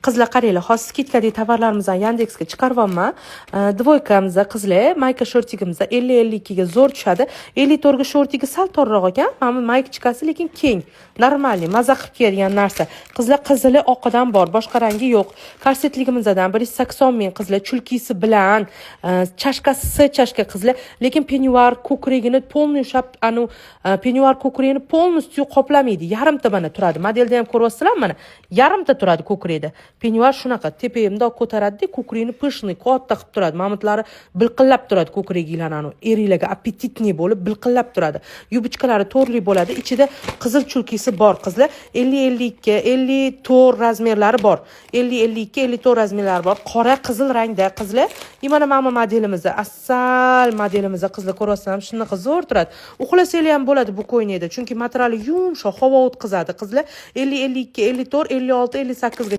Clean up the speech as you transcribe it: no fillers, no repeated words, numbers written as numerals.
qizlar qaranglar, hozir skidkadagi tovarlarimizni Yandexga chiqaryapman. Dvoykamizda qizlar mayka shortigimizda 50-52 ga zo'r tushadi. 54 ga shortiga sal torroq ekan. Mana maykachkasi lekin keng, normalniy, maza qilib kelgan narsa. Qizlar qizili oqidan bor, boshqa rangi yo'q. Korsetligimizdan 180 ming qizlar chulkisi bilan, chashkasi S chashka qizlar, lekin penyuar ko'kragini полный ushlab, penyuar ko'kragini полностью qoplamaydi. Yarimta mana turadi. Modelda ham ko'ryapsizlar mana. Yarimta turadi ko'kragida. Penyuar shunaqa tepamda ko'taradi, ko'kragini pishni, katta qilib turadi. Mamutlari bilqillab turadi ko'kragilarni. Erilarga appetitniy bo'lib bilqillab turadi. Yubichkalari to'rli bo'ladi. Ichida qizil chulkisi bor qizlar. 50-52, 54 razmerlari bor. 50-52, 54 razmerlari bor. Qora qizil rangda qizlar. Mana modelimizda, asal modelimizda qizlar ko'ryapsizlar, shunaqa zo'r turadi. Uxlasanglar ham bo'ladi bu ko'ynakda, chunki materiali yumshoq, havo o'tkazadi qizlar. 50-52, 54, 56, 58 ga